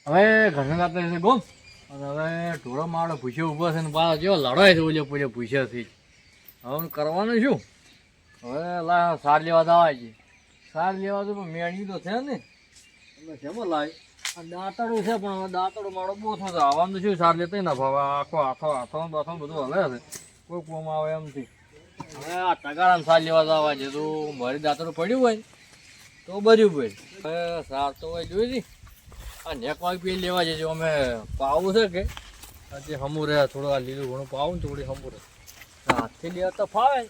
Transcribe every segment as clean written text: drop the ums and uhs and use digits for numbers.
હવે ઘરના રાત્રે છે ગોમ અને હવે ઢોળો માળો ભૂસ્યો ઊભો છે ને બા જેવો લડાય છે ઓલે પૂછે ભૂસ્યાથી હવે કરવાનું શું હવે લા સાર લેવા દાવા છે સાર લેવા તો પણ મેળવી તો છે ને એટલે શેમાં લાય આ દાંતડું છે પણ હવે દાંતડું માળો બહુ થશે આવવાનું શું સાર લેતા ને હવે આખો હાથો બાથો બધું હલે છે કોઈ કોમ આવે એમથી હવે આ તગારામાં સાર લેવા દાવા છે તો મારી દાંતડું પડ્યું હોય તો બર્યું પડે હવે સાર તો હોય જોઈ હતી આ નેક વાગ પી લેવા જજો અમે પાવું છે કે આજે હમું રહે થોડું આ લીલું ઘણું પાવું ને થોડી હમું રહે હાથથી લેવા તો ફાવે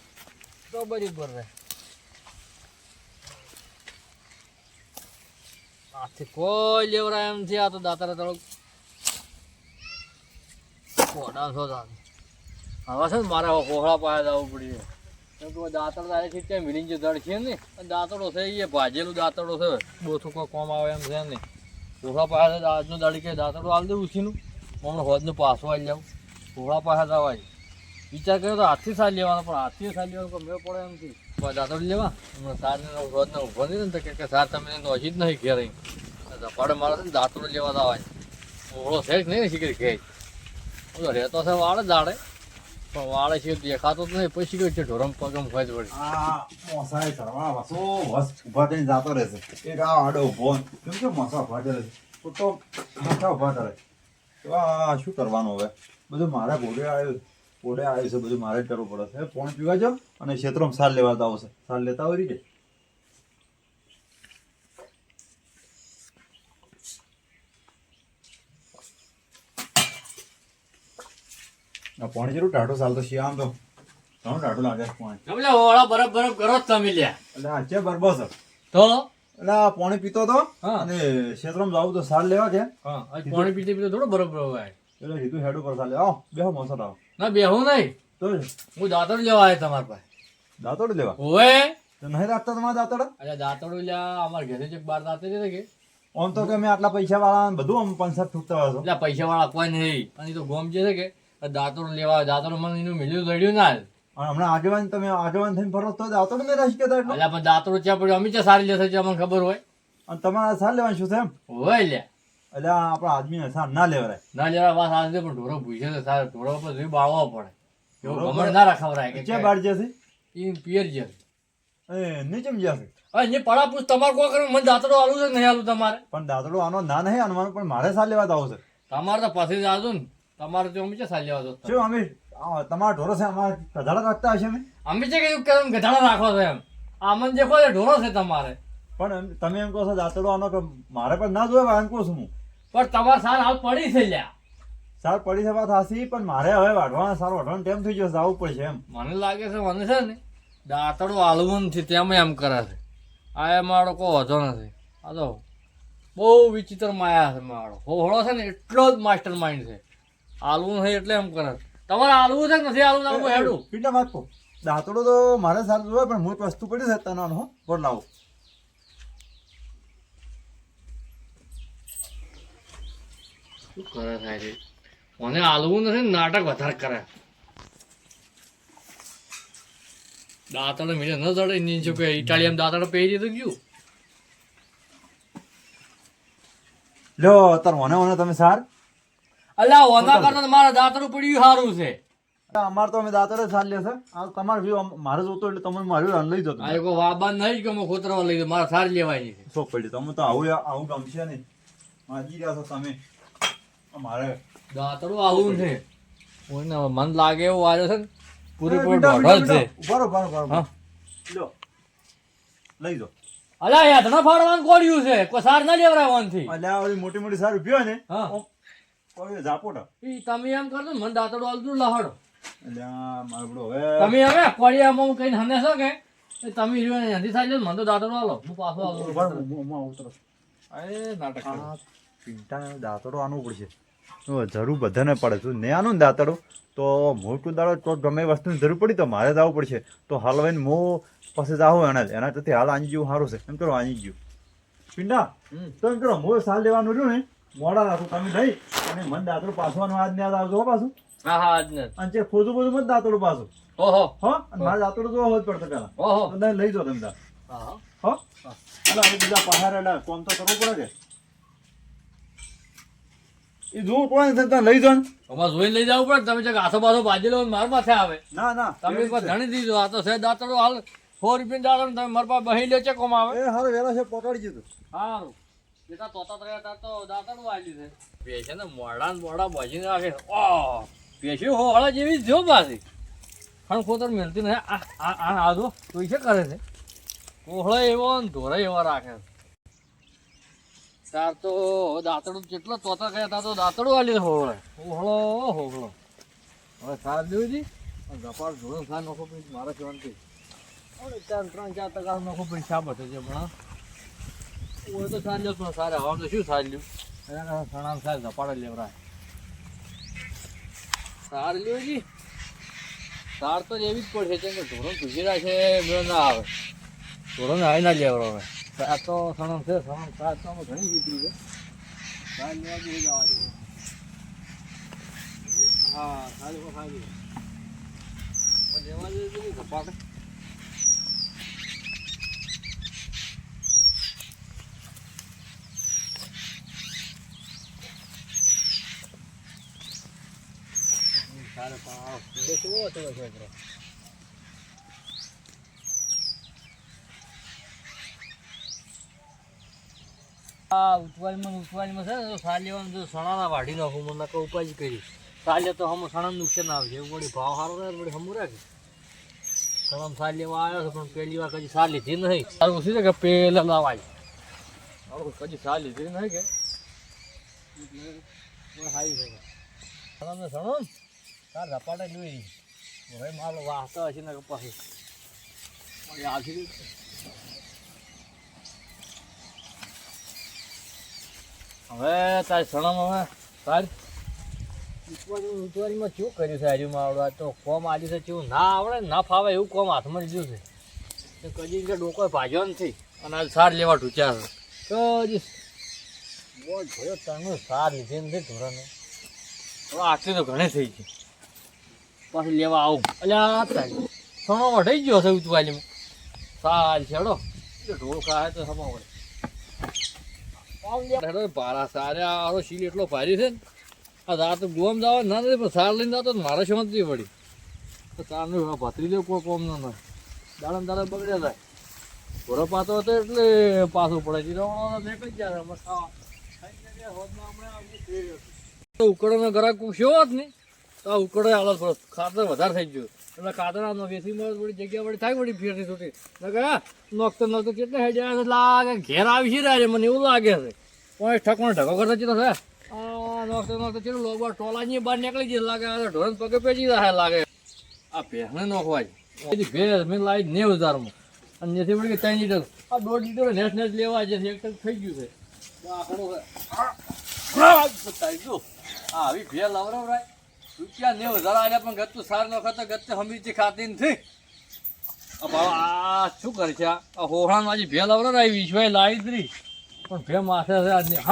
તો બરાબર રહે હાથથી કોઈ લેવરાય એમ છે આ તો દાતારે થોડુંક કોડા છો હવે છે ને મારે કોહળા પાસે જવું પડી કેમ કે દાંતડો તારે છે ત્યાં મિલિંગ જે દળ છે ને દાંતડો છે એ ભાજેલું દાંતડો છે બોથું કોઈ કોમ આવે એમ છે ને કોહળા પાસે આજનું દાડી કે દાંતડું હાલ દઉં ઉછીનું હમણાં હોદનું પાછું આવી જાઉં કોહળા પાસે જવાય વિચાર કર્યો તો હાથથી સાર લેવાનો પણ હાથથી સાર લેવાનો મેળ પડે એમથી દાંતડું લેવા હમણાં સારને રોજને ઊભો નહીં ને તો કે સાર તમે નોશી જ નહીં ઘેર ધપાડે મારે છે ને દાંતડું લેવા જવાય ઓળો છે નહીં ને શીખરી ઘેર બધો રહેતો છે વાળે દાડે પણ વાળે છે દેખાતો જ નહીં પછી કઈ છે ઢોરમ પગમ હોય જ વળી મોસાય કરવા વસો વસ ઉભા થઈને જાતો રહેશે એક આ આડો ઉભો કેમ કે મોસા ઉભા કરે છે તો માથા ઉભા કરે તો આ શું કરવાનું હવે બધું મારે ઘોડે આવ્યું છે બધું મારે જ કરવું પડે છે પોણ પીવા જાવ અને ક્ષેત્રમાં સાર લેવા આવશે સાર લેતા હોય રીતે પાણી જેટલું ટાઢું ચાલતો છે આમ તો ઘણું ટાઢું લાગે છે પાણી એટલે ઓળા બરફ બરફ કરો જ તમે લ્યા એટલે આ છે બરબો છે તો એટલે આ પાણી પીતો તો હા. અને ક્ષેત્રમાં જાવ તો સાર લેવા કે હા પાણી પીતે પીતે થોડો બરફ બરફ આવે એટલે સીધું હેડ ઉપર સાર લેવા આવો બેહો મોસર આવો ના બેહું નહીં તો હું દાંતડું લેવા આવ્યો તમારા પાસે દાંતોડ લેવા ઓવે તો નહીં રાખતા તમારા દાંતોડ અચ્છા દાંતડું લ્યા અમારે ઘરે જે બાર દાંતે છે કે આમ તો કે મેં આટલા પૈસા વાળા બધું આમ 5-7 છૂટતા હોય એટલે પૈસા વાળા કોઈ નહીં અને એ તો ગોમ જે છે કે દાંતડું લેવા દાંતડું મને એનું મિલ્યું લડ્યું ના અને હમણાં આગેવાન થઈને ફરો તો દાંતોડ મેં રાશી કહેતા એટલે એટલે પણ દાંતડું ત્યાં પડ્યું અમે ત્યાં સારી લેશે છે અમને ખબર હોય અને તમારે સાર લેવાનું શું છે એમ હોય લ્યા એટલે આ આપણા આદમીને સાર ના લેવરાય ના લેવા વાત આજે પણ ઢોરો પૂછે છે સારા ઢોરો પર જોઈ બાળવો પડે એવું ગમણ ના રખાવરાય કે ક્યાં બાર જશે એ પિયર છે એ નીચે જશે હવે એ પડા પૂછ તમારે કોઈ કરે મને દાંતડો આલું છે કે નહીં આલું તમારે પણ દાંતડો આનો ના નહીં આનવાનું પણ મારે સાર લેવા આવું છે તમારે તો પછી જ આવજો ને તમારે તો અમે છે સારી લેવા દો શું અમે તમારા ઢોરો છે અમારે કધાડા રાખતા હશે અમે અમે છે કે ગધાડા રાખો છો એમ આમન જે કોઈ ઢોરો છે તમારે પણ તમે એમ કહો છો દાંતડો આનો કે મારે પણ ના જોવે એમ કહું છું હું પણ તમારે સાર હાલ પડી છે લ્યા સાર પડી છે વાત હાસી પણ મારે હવે વાઢવાના સાર વાઢવાનો ટાઈમ થઈ ગયો જવું પડશે એમ મને લાગે છે મને છે ને દાંતડો હાલવું નથી તેમ એમ કરે છે આ એ મારો કોઈ વધો નથી આ તો બહુ વિચિત્ર માયા છે મારો હોળો છે ને એટલો જ માસ્ટર માઇન્ડ છે હાલવું નથી એટલે એમ કરે છે તમારે હાલવું છે કે નથી હાલવું ના હું હેડું પીટા વાગતો દાંતડો તો મારે સાર જોવે પણ હું એક વસ્તુ પડી છે તને હો બોલ લાવો શું કરે થાય છે મને હાલવું નથી ને નાટક વધારે કરે દાંતડો મીડે ન ચડે નીચે કે ઇટાલિયન દાંતડો પહેરી તો ગયું લ્યો અત્યારે મને તમે સાર અલ્યા ઓના કરતા મારા દાંતડું પડ્યું સારું છે અમારે તો અમે દાંતડે સાર લેશે આ તમારે વ્યૂ મારે જોતો એટલે તમે મારું લઈ જતો આ કોઈ વાબા નહીં કે ખોતરવા લઈ જાઉં મારે સારી લેવાની છે શોખ પડી તમે તો આવું ગમશે નહીં માજી રહ્યા છો તમે મારે દાંતડું આવું છે કોઈને મન લાગે એવું આવ્યો છે ને પૂરેપૂરો ઢોઢ જ છે બરોબર લ્યો લઈ જાઓ અલ્યા હેઠળ ફાડવાનું કોડ્યું છે કોઈ સાર ના લેવરાવવાથી એટલે આ બધી મોટી મોટી સાર ઉભી હોય ને હા કોઈ ઝાપોટા ઈ તમે એમ કરજો ને મને દાંતડું આલતું લહાડો એટલે આ મારે બધો હવે તમે હવે કોડિયામાં કઈ હને છો કે એ તમે રહ્યો ને હંધી થાય મને તો દાંતડું આલો હું પાછો આવું અરે નાટક પિંટા દાંતડો આનું પડશે જરૂર બધાને પડે તું ને આનું ને દાંતડો તો મોટું દાડો તો ગમે વસ્તુની જરૂર પડી તો મારે જવું પડશે તો હાલવાઈને મો પછી જાઉં એના કરતી હાલ આની જેવું સારું છે એમ કરો આની ગયું પિંડા તો એમ કરો મોં સાલ લેવાનું રહ્યું ને મોડા રાખું તમે લઈ અને મને દાંતડું પાસવાનું આજ ને યાદ આવજો હો પાછું હા હા આજ ને અને જે ખોજું બોજું મત દાંતડું પાછું ઓહો હો અને મારે દાંતડું જોવા હોત પડશે પેલા ઓહો તો લઈ જાઓ તમે હા હો એટલે હવે બીજા પહાડ એટલે કોમ તો કરવું પડે કે એ જોવું પડે ને તને લઈ જાઓ ને. અમારે જોઈને લઈ જવું પડે. તમે જે આસો બાસો બાજી લો મારા માથે આવે. ના ના તમે પણ ધણી દીધો. આ તો છે દાંતડો હાલ 100 રૂપિયા દાડો તમે મારા પાસે બહી લે છે કોમ આવે. એ હારે વેલા છે પકડી દીધું. સારું બેટા તોતા તર્યા તાર તો દાંતડું વાલી છે. ભેંસે ને મોડા ને મોડા ભજી નાખે. ઓહ ભેંસી હોળા જેવી જ જો પાછી. ખણ ખોતર મેળતી નહીં. આ જો તું છે કરે છે. કોહળો એવો ને ઢોરે એવા રાખે. તાર તો દાંતડું જેટલો તોતા ગયા તાર તો દાંતડું વાલી હોળે. હોળો હવે સાર દેવું જી ગપાડ ધોરણ સાર નોખો પછી મારા સેવનથી હવે 3-4 નોખો પછી શા બચે છે પણ ઓય તો સાર લ્યો પણ સારે હવે તો શું સાર લ્યું એના સણામ સાર ગપાડ લેવરાય સાર લ્યો જી સાર તો એવી જ પડશે કેમ કે ધોરણ ગુજરા છે મેં ના આવે ધોરણ આવી ના લેવરો હવે સાર તો સણમ છે સણમ સાર તો અમે ઘણી જીતી છે સાર લેવા જેવી જવા જોઈએ હા સારું ખાલી લેવા જોઈએ તો ગપાડ સારે પાવ દેખો તો છોકરો ઉતવાલમાં છે ને તો સાલીઓને જો સણાના વાઢી નાખું મને કહું ઉપાય કરી સાલે તો હમ સણાનું નુકસાન આવે છે એવું વળી ભાવ સારો રહે વળી હમું રાખે સણામ સાલ લેવા આવ્યો છે પણ પહેલી વાર કદી સાલ લીધી નહીં સારું ઓછી છે કે પહેલા લાવાય સારું કદી સાલ લીધી નહીં કે સારી છે સણામને સણો ને તાર ઝપાટે જોઈ હવે મારો વાહતો હશે ને પછી આથી હવે તાર સણમ હવે તાર ઉતવારીમાં શું કર્યું છે આજુમાં આવડે તો કોમ આવ્યું છે કેવું ના આવડે ના ફાવે એવું કોમ હાથમાં લીધું છે કદી કે ડોકો ભાજ્યો નથી અને આ સાર લેવા ઢૂંચ્યા છે તો હજી બોલ ભયો તને સાર લીધી નથી ધોરણે હવે આટલી તો ઘણી થઈ ગઈ પાછી લેવા આવું અલ્યા તારી સણો વઢાઈ ગયો છે ઉતવાલીમાં સાર છેડો ઢોળ ખાય તો સમા વળે ભાડા સારે આરો શીલ એટલો ભારી છે ને આ રાત ગોમ જવા ના નથી પણ સાર લઈને જતો મારે શાંતિ પડી તો સારનું ભત્રી દે કોઈ કોમ ના દાડા દાડા બગડ્યા થાય ઘોડો પાતો હતો એટલે પાછું પડે છે જાય ઉકળોનો ગ્રાહક પૂછ્યો હોત ને તો આ ઉકળો હાલત પડે ખાતર વધારે થઈ ગયું એટલે ખાતર વેસીમાં થોડી જગ્યા વળી થાય વળી ફેરથી છૂટી નોખતો કેટલા હેડ લાગે ઘેર આવી છે રે મને એવું લાગે છે કોઈ ઠકવાનો ઢગો કરતો ચીતો છે નોખતો ચેલું લોબો ટોલાની બહાર નીકળી જાય લાગે ઢોરણ પગે પેચી જાય લાગે આ ભેંસને નોખવા જ ભેંસ મેં લાવી 90,000માં અને જેથી વળી 3 લીટર આ 1.5 લીટર નેસ લેવા છે એક થઈ ગયું છે આવી ભેં લવરાય રૂપિયા 90,000 આવ્યા પણ ગતું સાર નો ખાતો ગત હમીરથી ખાતી નથી આ શું કરે છે આ હોહળામાં ભે લવરાય વિશ્વાય લાવી જ નહીં પણ ભે માથે છે આજની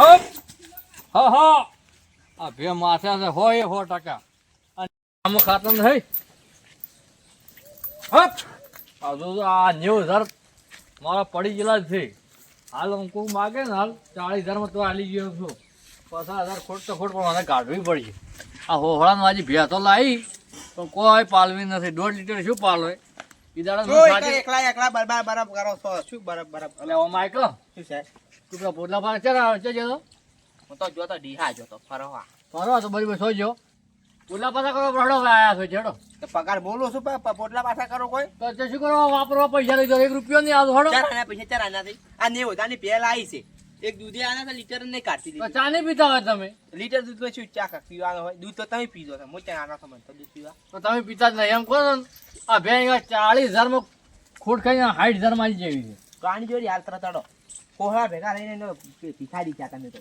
હા આ ભે માથે છે 100% આમાં ખાતર નહીં આ 90,000 મારા પડી ગયેલા જ છે હાલ હું કોઈ માગે ને હાલ 40,000માં તો હાલી ગયો છું 50,000 ખોટ તો ખોટ પણ મને કાઢવી પડશે આ હોહળામાં આજે ભે તો લાવી પણ કોઈ પાલવી નથી 1.5 લીટર શું પાલવે પોટલા પાસે જોતો ડીહા જોતો ફરવા તો બરી સો જો પોટલા પાછા કરો ભડો આયા છો જેડો પગાર બોલું છું પોટલા પાછા કરો કોઈ તો શું કરવા વાપરવા પૈસા લઈ દો 1 રૂપિયો નહીં આવો હડો પૈસા 4 આના થઈ આ 90,000 પહેલા આવી છે એક દૂધે આના લીટર નહીં કાઢતી તો ચા નહીં પીતા હોય તમે લીટર દૂધ માં શું ચા પીવાનો હોય દૂધ તો તમે પીજો છો મોટા આના સમજ તો દૂધ પીવા તો તમે પીતા જ નહીં એમ કહો ને આ ભેં 40,000માં ખોટ ખાઈને 60,000 માં આવી જેવી છે તો આની જોડી હાલ તરત કોહળા ભેગા રહીને પીછાડી ગયા તમે તો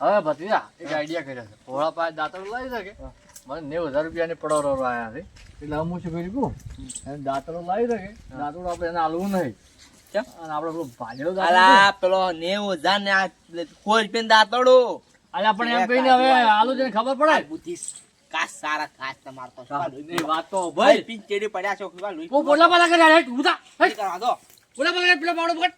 હવે ભત્રીજા એક આઈડિયા કર્યો છે પોળા પાસે દાંતડું લાવી શકે મને 90,000 રૂપિયાની પડોરો આવ્યા છે એટલે હું શું કર્યું કહું દાંતડું લાવી શકે દાંતડું આપણે એને હાલવું નહીં અને આપણે પેલો ભાજેલો પેલો 90,000 ને આ કોઈ રૂપિયા દાંતડો અલ્યા પણ એમ કહીને હવે આલુ જઈને ખબર પડે બુદ્ધિ કાસ સારા કાસ તમારતો વાત તો ભાઈ પિંચેડી પડ્યા છો પોલા પાલા કર્યા હેઠ ઉતા કરવા દો પોલા પાલા પેલા પાવડો પકડ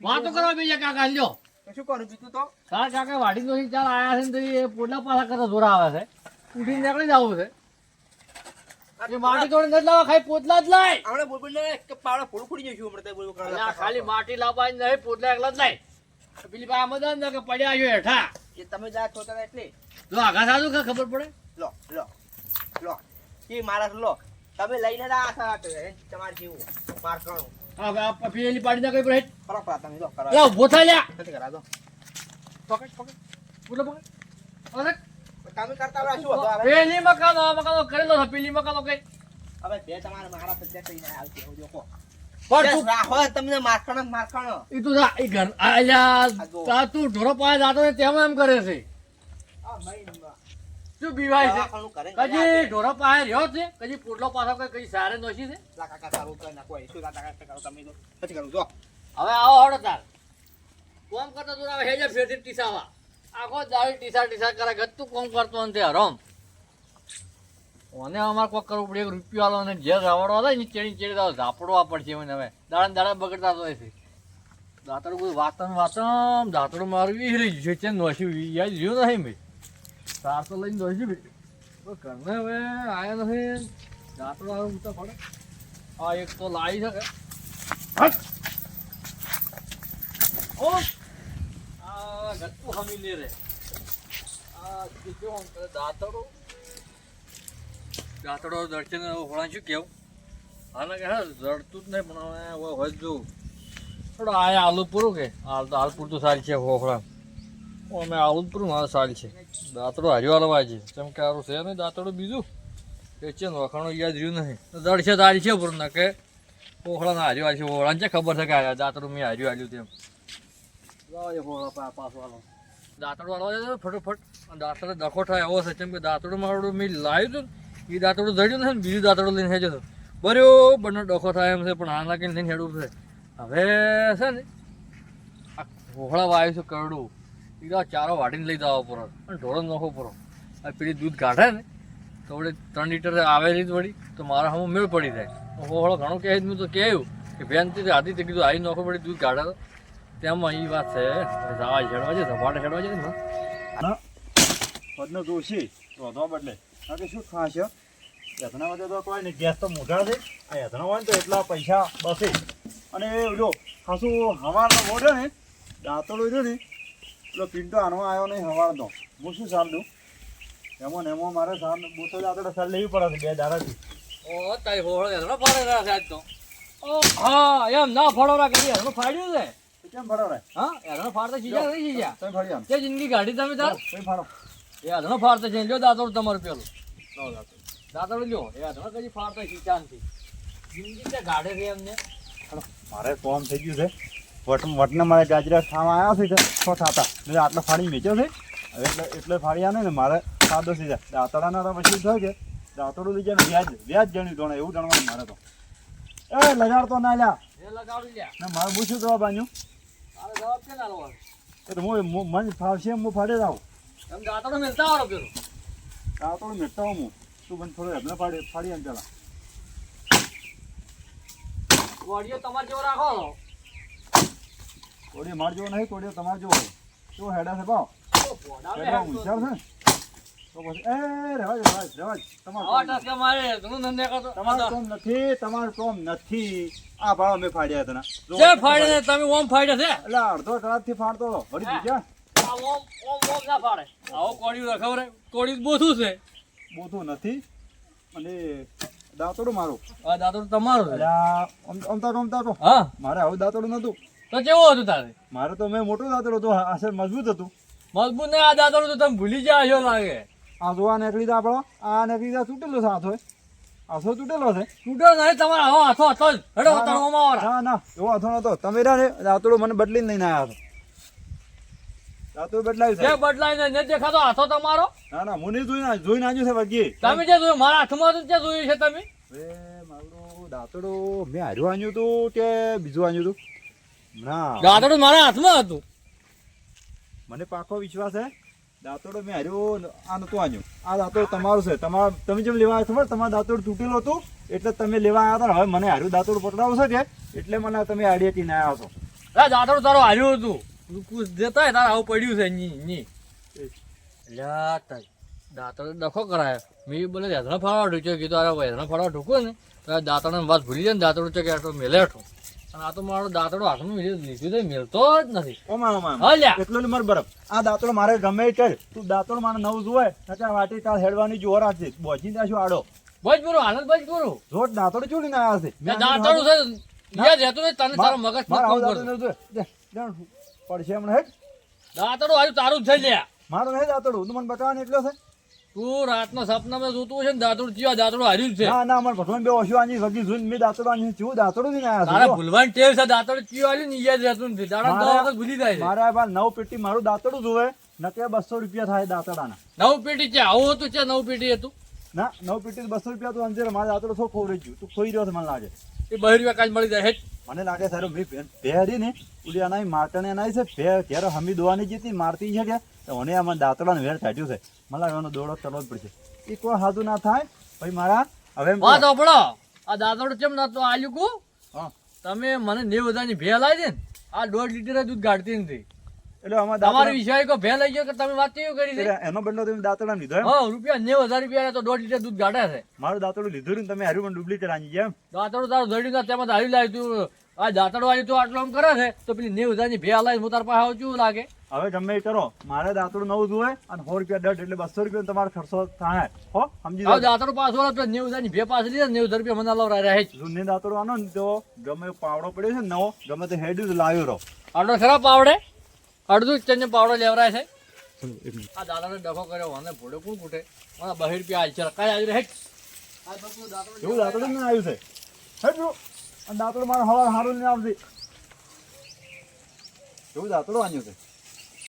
વાતો કરવા બેજા કાકા લ્યો શું કરું બીજું તો તારા કાકા વાડી તો ચાલ આયા છે ને તો એ પોટલા પાછા કરતા જોરા આવે છે ઉઠીને નીકળી જવું છે એ માટી તોડી નથી લાવવા ખાલી પોટલા જ લાય આપણે બોલબોલ ને એક પાવડા ફોડ ફોડી જઈશું હમણાં તો બોલબોલ કરવા અલ્યા, ખાલી માટી લાવવાની નહીં પોટલા એકલા જ લાય પેલી પાસે મદદ ને કે પડ્યા છો હેઠા એ તમે જા છોતા હતા એટલે જો આગા સાધુ કે ખબર પડે લો લો લો એ મારા લો તમે લઈને ના આ તમારે જેવું મારકણું આ પેલી પાડી ના કઈ પડે ફરક પડે તમે લો કરો લે ઉભો થાય લ્યા નથી કરા દો પકડ પકડ પોટલા પકડ અરે તમે કરતા રહ્યા શું હતો હવે પેલી મકાનો કરેલો છે પેલી મકાનો કઈ હવે બે તમારે મારા સજ્જા કરીને આવશે હું જોકો પણ તું રાખો તમને મારકણો ઈ તું જા, ઈ ઘર અલ્યા તા તું ઢોરો પાસે જાતો ને તેમ એમ કરે છે આ ભાઈ શું બીવાય છે દવાખાનું કરે કજી ઢોરો પાસે રહ્યો છે કજી પોટલો પાછો કઈ સારે નોશી છે કાકા સારું કરે ના કોઈ શું કાકા કરો તમે તો પછી કરું જો હવે આવો હડો તાર કોમ કરતો તું આવે હેજે ફેરથી ટીસાવા આખો દાડી ટીસા કરે ગતું કોમ કરતો નથી હરામ ઓને અમારે કોક કરવું પડે એક રૂપિયો આલો અને જે રવાડો હોય ને ચેડી દાવ ઝાપડવા પડશે મને હવે દાડા બગડતા તો છે દાંતડું કોઈ વાતમ દાંતડું મારું વીહરી ગયું છે નોશ્યું યાદ જ્યું નહીં ભાઈ સાર તો લઈને નોશ્યું ભાઈ ઘરને હવે આયા નથી દાંતડું આવું તો પડે આ એક તો લાવી શકે હટ ઓ આ ગત્તું હમી લે રે આ કેવો કરે દાંતડું દર્શન હોળા શું કેવું હાલ કે હા જડતું જ નહીં પણ હવે હોય જો થોડો આયા આલુ પૂરું કે હાલ તો હાલ પૂરતું સારી છે હોળા અમે આલુ પૂરું મારે સારી છે દાંતડો હાર્યો હલવા છે જેમ કે સારું છે નહીં દાંતડું બીજું કે છે ને વખાણું યાદ રહ્યું નહીં દડશે તારી છે પૂરું ના કે હોળાને હાર્યો છે હોળાને છે ખબર છે કે દાંતડું મેં હાર્યું તેમ હોળા પાછો હાલો દાંતડું હાલવા જાય ફટોફટ દાંતડે દખો થાય એવો છે કેમ કે દાંતડું મારું મેં લાવ્યું હતું એ દાંતડું જડ્યું ને બીજું દાંતડું લઈને હેજો બરોબર ડખો થાય એમ છે પણ આ નાખીને થઈને હેડવું છે હવે છે ને આ હોળા વાવ્યું છે કરડું એ ચારો વાટીને લઈ જવા પૂરો અને ઢોરો નોખો પૂરો આ પેલી દૂધ કાઢે ને તો વળી 3 લીટર આવેલી જ વળી તો મારા હમ મેળ પડી જાય હોળો ઘણું કહે હું તો કહ્યું કે બેનથી હાથી તે કીધું આવી નોખો પડી દૂધ કાઢે તો તેમાં એ વાત છે જવા હેડવા છે ઝપાટે હેડવા છે ને પદનો જોશી રોધવા બદલે કારણ કે શું ખાશે યથના વધે તો કોઈ નહીં ગેસ તો મોટા છે આ યથના હોય ને તો એટલા પૈસા બસે અને જો ખાસું હવારનો મોઢે ને દાંતડો રહ્યો ને પેલો પિંટો આનો આવ્યો નહીં હવારનો હું શું સાર દઉં એમાં ને એમાં મારે સાર બોતો દાંતડો સાર લેવી પડે છે 2 દાડાથી ઓ તારી હોળો એનો ફાડે રાખે આજ તો ઓ હા એમ ના ફાડો રાખે એનો ફાડ્યું છે તો કેમ ફાડો રે હા એનો ફાડતા શીખ્યા નહીં શીખ્યા તમે ફાડી આમ તે જિંદગી કાઢી તમે તાર તમે ફાડો એ આધણો ફાડતા છે લ્યો દાંતડું તમારું પેલું દાંતડું લ્યો એ આધણો કદી ફાડતા શીખ્યા નથી જિંદગી તે ગાઢે છે એમને મારે કોમ થઈ ગયું છે વટને મારે ગાજરા ખાવા આવ્યા છે છો થતા એટલે આટલા ફાડી વેચ્યો છે હવે એટલે ફાડી આને ને મારે સાદો થઈ જાય દાંતડાના તો પછી થાય કે દાંતડું લઈ જાય ને વ્યાજ ગણ્યું જાણે એવું જાણવાનું મારે તો એ લગાડતો ના લ્યા એ લગાડી લ્યા ને મારે પૂછ્યું જવાબ આન્યું તારે જવાબ કે ના લેવાનો એ તો હું મન ફાવશે એમ હું ફાડે જાઉં એમ દાંતડો મિલતા વાળો પેલો દાંતડું મેળતા હું તું મને થોડું એમને ફાડી આમ પેલા કોડિયો તમારે જેવો રાખો કોડીઓ માર જેવો નહીં કોડીઓ તમારે જેવો હોય શું હેડા છે ભાવ તો ભોડા બે હેડા હાથ હોશિયાર છે ને તો પછી એ રેવાજ આવા ટસકા મારે ઘણું ધંધે કરતો તમારું કોમ નથી તમારું કોમ નથી આ ભાવ અમે ફાડ્યા હતા જે ફાડે છે તમે ઓમ ફાડે છે એટલે અડધો કલાકથી ફાડતો હતો વળી બીજા આ ઓમ ના ફાડે આવો કોડિયું રખવરે કોડિયું બોથું છે બોધું નથી અને દાંતડું મારું આ દાંતડું તમારું છે એટલે રમતા તો હા મારે આવું દાંતડું નતું તો કેવું હતું તારે મારે તો મેં મોટું દાંતડું હતું આશર મજબૂત હતું મજબૂત ને આ દાંતડું તો તમે ભૂલી ગયા છો લાગે આ જોવા નીકળી જા આપણો આ નીકળી જા તૂટેલો છે હાથો હાથો તૂટેલો છે તૂટ્યો નહીં તમારે આવો હાથો હતો જ હેડો તળવામાં વાળા ના એવો હાથો નતો તમે રહ્યા ને દાંતડું મને બદલીને લઈને આવ્યા હતો દાંતડું બદલાયું જે છે બદલાઈને ન દેખાતો હાથો તમારો ના હું નહીં જોઈને આવ્યું છે વર્ગી તમે જે જોયું મારા હાથમાં હતું ત્યાં જોયું છે તમે મારું દાંતડું મેં હાર્યું આન્યું હતું કે બીજું આન્યું હતું ના દાંતડું મારા હાથમાં હતું મને પાકો વિશ્વાસ છે દાંતડું મેં હાર્યું આ નતું આન્યું આ દાંતડું તમારું છે તમે જેમ લેવા આવ્યા ખબર તમારું દાંતડું તૂટેલું હતું એટલે તમે લેવા આવ્યા હતા હવે મને હાર્યું દાંતડું પકડાવું છે કે એટલે મને તમે આઈડિયા ટીને આવ્યા છો દાંતડું તારો હાર્યું હતું તું પૂછ દેતા હોય તારે આવું પડ્યું છે ની અલ્યા દાંતણ ડખો કરાય મેં બોલે હેધણા ફાળવા ઢૂક્યો કીધું અરે હેધણા ફાળવા ઢૂકું ને તો દાંતણ વાત ભૂલી જાય ને દાંતડું છે કે આટલો મેલેઠો અને આ તો મારો દાંતડો હાથમાં લીધું તો મેલતો જ નથી. હા લ્યા એટલું મારે બરફ આ દાંતડો મારે ગમે એ ચાલ તું દાંતડો મારે નવું જોવે ત્યાં વાટી તાર હેડવાની જોર રાખજે બોજી ત્યાં શું આડો બજ પૂરું હાલત બજ પૂરું જોર દાંતડો ચૂલી ના આવે છે દાંતડું છે યાદ રહેતું નહીં તને તારો મગજ મારે આવું પડશે હમણાં હેડ દાંતડું આજુ તારું જ થઈ લ્યા મારું નહીં દાંતડું તું મને બતાવવાનું એટલો છે તું રાતના સપનામાં જોતું હશે ને દાંતડું ચીવા દાંતડું હાર્યું જ છે ના ના મારે ભગવાન બે ઓછું આની વગી જોઈને મેં દાંતડો આની ચીવું દાંતડું નહીં તારા આવ્યા ભૂલવાની ટેવ છે દાંતડું ચીવા હાર્યું ને યાદ રહેતું નથી દાડા દવા વખત ભૂલી જાય છે. મારા બા 9 પેટી મારું દાંતડું જોવે નકે 200 રૂપિયા થાય દાંતડાના નવ પેટી છે આવું હતું છે નવ પેટી હતું ના 9 પેટી 200 રૂપિયા તો અંજર મારા દાંતડો છો ખોરી ગયું તું ખોઈ રહ્યો છે મને લાગે એ 2 રૂપિયા કાલ મળી જાય હેઠ. મને લાગે સારો મેં પહેરી ને ઉલી અનાઈ મારટણે અનાઈ છે ભે ઘેર હમી દોવાની જીતી મારતી છે કે તો મને આમાં દાંતડાને વેર કાઢ્યું છે મને લાગે એનો દોડો કરવો જ પડશે એ કોઈ સાધુ ના થાય ભાઈ મારા હવે વાત સાંભળો આ દાંતડું કેમ નતો આલ્યું કુ હા તમે મને 90,000 ની ભે લાવી દે ને આ 1.5 લીટર દૂધ ગાડતી નથી એટલે આમાં તમારી દાંતડા વિષય કો ભે લઈ ગયો કે તમે વાત કેવી કરી છે એટલે એનો બંડો તમે દાંતડા લીધો એમ હા રૂપિયા 90,000 રૂપિયા તો 1.5 લીટર દૂધ ગાડે છે મારું દાંતડું લીધું ને તમે હારું પણ ડુપ્લિકેટ આની ગયા એમ દાંતડું તારું ધડી ના તેમાં હારી લાવી તું આ દાંતડું આવી તું આટલું આમ કરે છે તો પેલી 90,000 ની ભે લાવી હું તાર પાસે આવું કેવું લાગે હવે ગમે એ કરો મારે દાંતડું નવું જોવે અને 100 રૂપિયા દઢ એટલે 200 રૂપિયા તમારો ખર્ચો થાય હો સમજી આવ જાઓ દાંતડું પાછો વાળો તો 90,000 ની ભે પાછી લીધા 90,000 રૂપિયા મને લાવ રહે છે જૂની દાંતડું આનો ને તો ગમે એ પાવડો પડ્યો છે ને નવો ગમે તે હેડ્યું જ લાવ્યો રહો આટલો ખરાબ પાવડે અડધું જ તેને પાવડો લેવરાય છે આ દાદાને ડખો કર્યો મને ભોડો કોણ કૂટે મને 2 રૂપિયા આલ છે કાઈ આવી હેઠ આ બકરું દાંતડું એવું દાંતડું ના આવ્યું છે હેડ બ્રો આ દાંતડું મારે હવા હારું ને આવશે એવું દાંતડું આન્યું છે